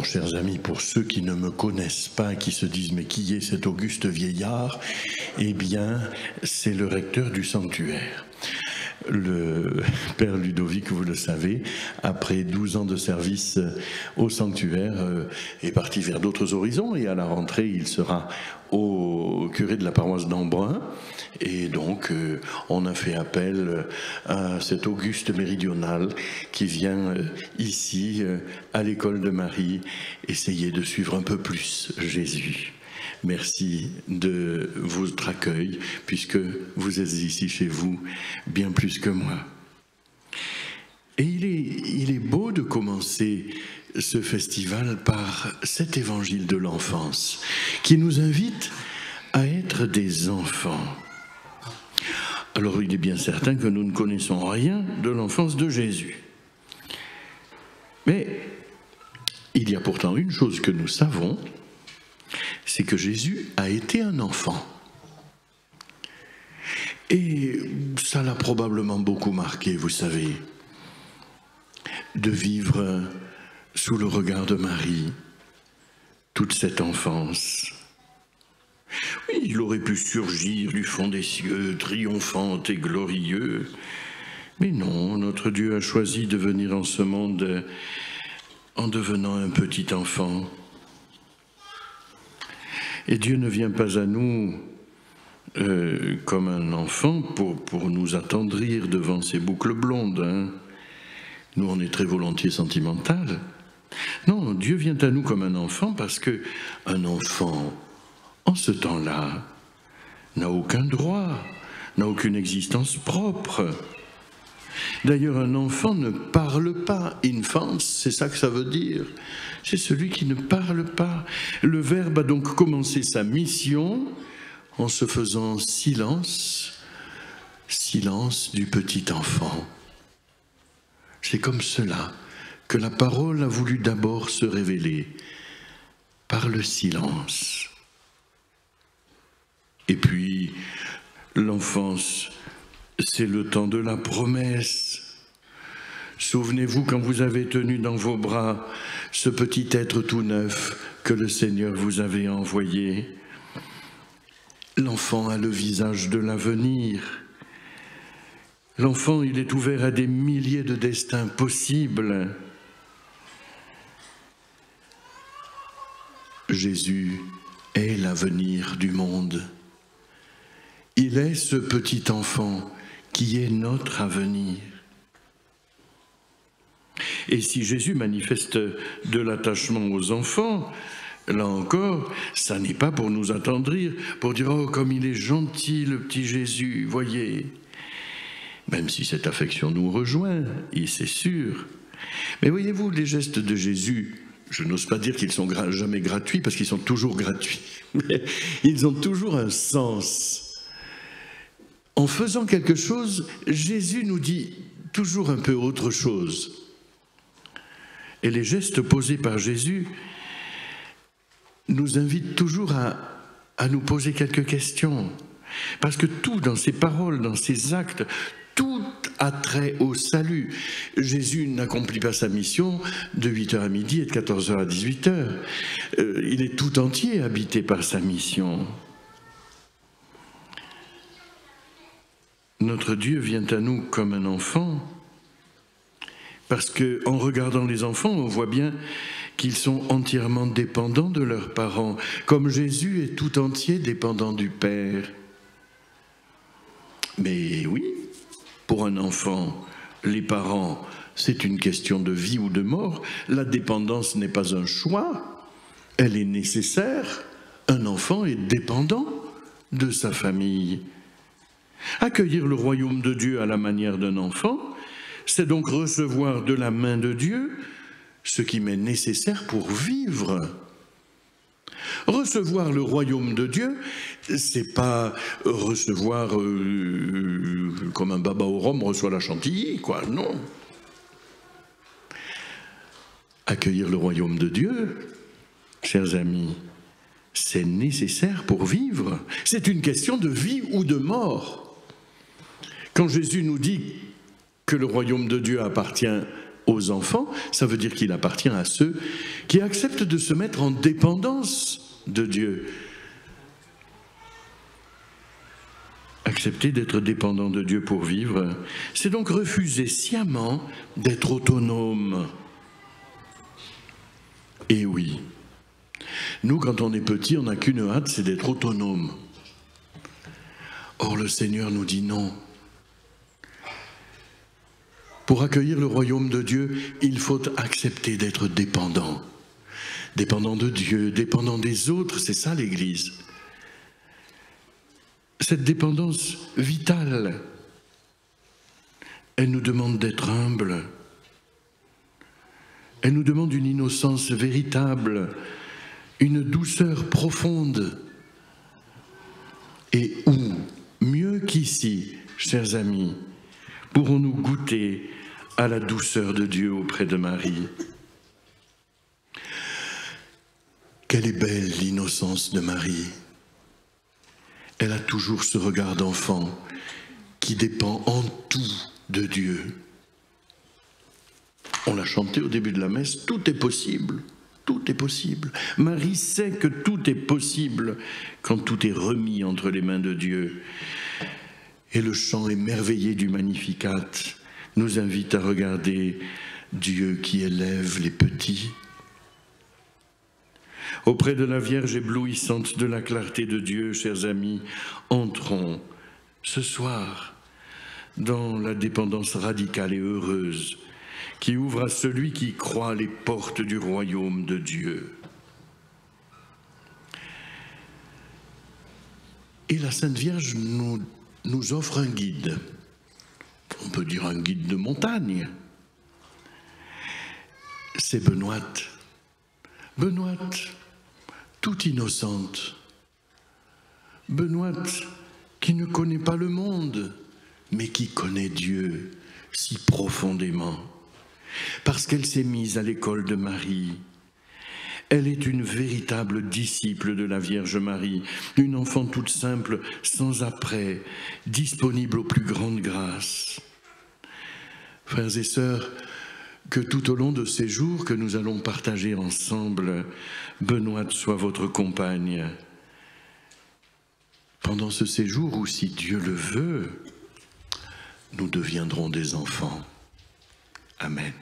chers amis, pour ceux qui ne me connaissent pas, qui se disent « mais qui est cet auguste vieillard ?» Eh bien, c'est le recteur du sanctuaire. Le père Ludovic, vous le savez, après 12 ans de service au sanctuaire, est parti vers d'autres horizons et à la rentrée, il sera au curé de la paroisse d'Embrun. Et donc, on a fait appel à cet auguste méridional qui vient ici, à l'école de Marie, essayer de suivre un peu plus Jésus. Merci de votre accueil, puisque vous êtes ici chez vous bien plus que moi. Et il est beau de commencer ce festival par cet évangile de l'enfance, qui nous invite à être des enfants. Alors il est bien certain que nous ne connaissons rien de l'enfance de Jésus. Mais il y a pourtant une chose que nous savons, c'est que Jésus a été un enfant. Et ça l'a probablement beaucoup marqué, vous savez, de vivre sous le regard de Marie toute cette enfance. Oui, il aurait pu surgir du fond des cieux, triomphant et glorieux. Mais non, notre Dieu a choisi de venir en ce monde en devenant un petit enfant. Et Dieu ne vient pas à nous comme un enfant pour nous attendrir devant ses boucles blondes. Hein. Nous, on est très volontiers sentimental. Non, Dieu vient à nous comme un enfant parce qu'un enfant, en ce temps-là, n'a aucun droit, n'a aucune existence propre. D'ailleurs, un enfant ne parle pas. Infans, c'est ça que ça veut dire. C'est celui qui ne parle pas. Le Verbe a donc commencé sa mission en se faisant silence, silence du petit enfant. C'est comme cela que la parole a voulu d'abord se révéler, par le silence. Et puis, l'enfance, c'est le temps de la promesse. Souvenez-vous quand vous avez tenu dans vos bras ce petit être tout neuf que le Seigneur vous avait envoyé. L'enfant a le visage de l'avenir. L'enfant, il est ouvert à des milliers de destins possibles. Jésus est l'avenir du monde. Il est ce petit enfant qui est notre avenir. Et si Jésus manifeste de l'attachement aux enfants, là encore, ça n'est pas pour nous attendrir, pour dire « Oh, comme il est gentil, le petit Jésus, voyez !» Même si cette affection nous rejoint, et c'est sûr. Mais voyez-vous, les gestes de Jésus, je n'ose pas dire qu'ils sont jamais gratuits, parce qu'ils sont toujours gratuits, mais ils ont toujours un sens. En faisant quelque chose, Jésus nous dit toujours un peu autre chose. Et les gestes posés par Jésus nous invitent toujours à nous poser quelques questions. Parce que tout dans ses paroles, dans ses actes, tout a trait au salut. Jésus n'accomplit pas sa mission de 8h à midi et de 14h à 18h. Il est tout entier habité par sa mission. Notre Dieu vient à nous comme un enfant, parce qu'en regardant les enfants, on voit bien qu'ils sont entièrement dépendants de leurs parents, comme Jésus est tout entier dépendant du Père. Mais oui, pour un enfant, les parents, c'est une question de vie ou de mort. La dépendance n'est pas un choix, elle est nécessaire. Un enfant est dépendant de sa famille. Accueillir le royaume de Dieu à la manière d'un enfant, c'est donc recevoir de la main de Dieu ce qui m'est nécessaire pour vivre. Recevoir le royaume de Dieu, c'est pas recevoir comme un baba au rhum reçoit la chantilly, quoi, non. Accueillir le royaume de Dieu, chers amis, c'est nécessaire pour vivre. C'est une question de vie ou de mort. Quand Jésus nous dit que le royaume de Dieu appartient aux enfants, ça veut dire qu'il appartient à ceux qui acceptent de se mettre en dépendance de Dieu. Accepter d'être dépendant de Dieu pour vivre, c'est donc refuser sciemment d'être autonome. Et oui, nous, quand on est petit, on n'a qu'une hâte, c'est d'être autonome. Or, le Seigneur nous dit non. Pour accueillir le royaume de Dieu, il faut accepter d'être dépendant. Dépendant de Dieu, dépendant des autres, c'est ça l'Église. Cette dépendance vitale, elle nous demande d'être humble. Elle nous demande une innocence véritable, une douceur profonde. Et où, mieux qu'ici, chers amis, pourrons-nous goûter à la douceur de Dieu auprès de Marie? Quelle est belle l'innocence de Marie! Elle a toujours ce regard d'enfant qui dépend en tout de Dieu. On l'a chanté au début de la messe, tout est possible, tout est possible. Marie sait que tout est possible quand tout est remis entre les mains de Dieu. Et le chant émerveillé du Magnificat nous invite à regarder Dieu qui élève les petits. Auprès de la Vierge éblouissante de la clarté de Dieu, chers amis, entrons ce soir dans la dépendance radicale et heureuse qui ouvre à celui qui croit les portes du royaume de Dieu. Et la Sainte Vierge nous offre un guide. On peut dire un guide de montagne. C'est Benoîte. Benoîte, toute innocente. Benoîte qui ne connaît pas le monde, mais qui connaît Dieu si profondément. Parce qu'elle s'est mise à l'école de Marie. Elle est une véritable disciple de la Vierge Marie, une enfant toute simple, sans apprêt, disponible aux plus grandes grâces. Frères et sœurs, que tout au long de ces jours que nous allons partager ensemble, Benoîte soit votre compagne. Pendant ce séjour où, si Dieu le veut, nous deviendrons des enfants. Amen.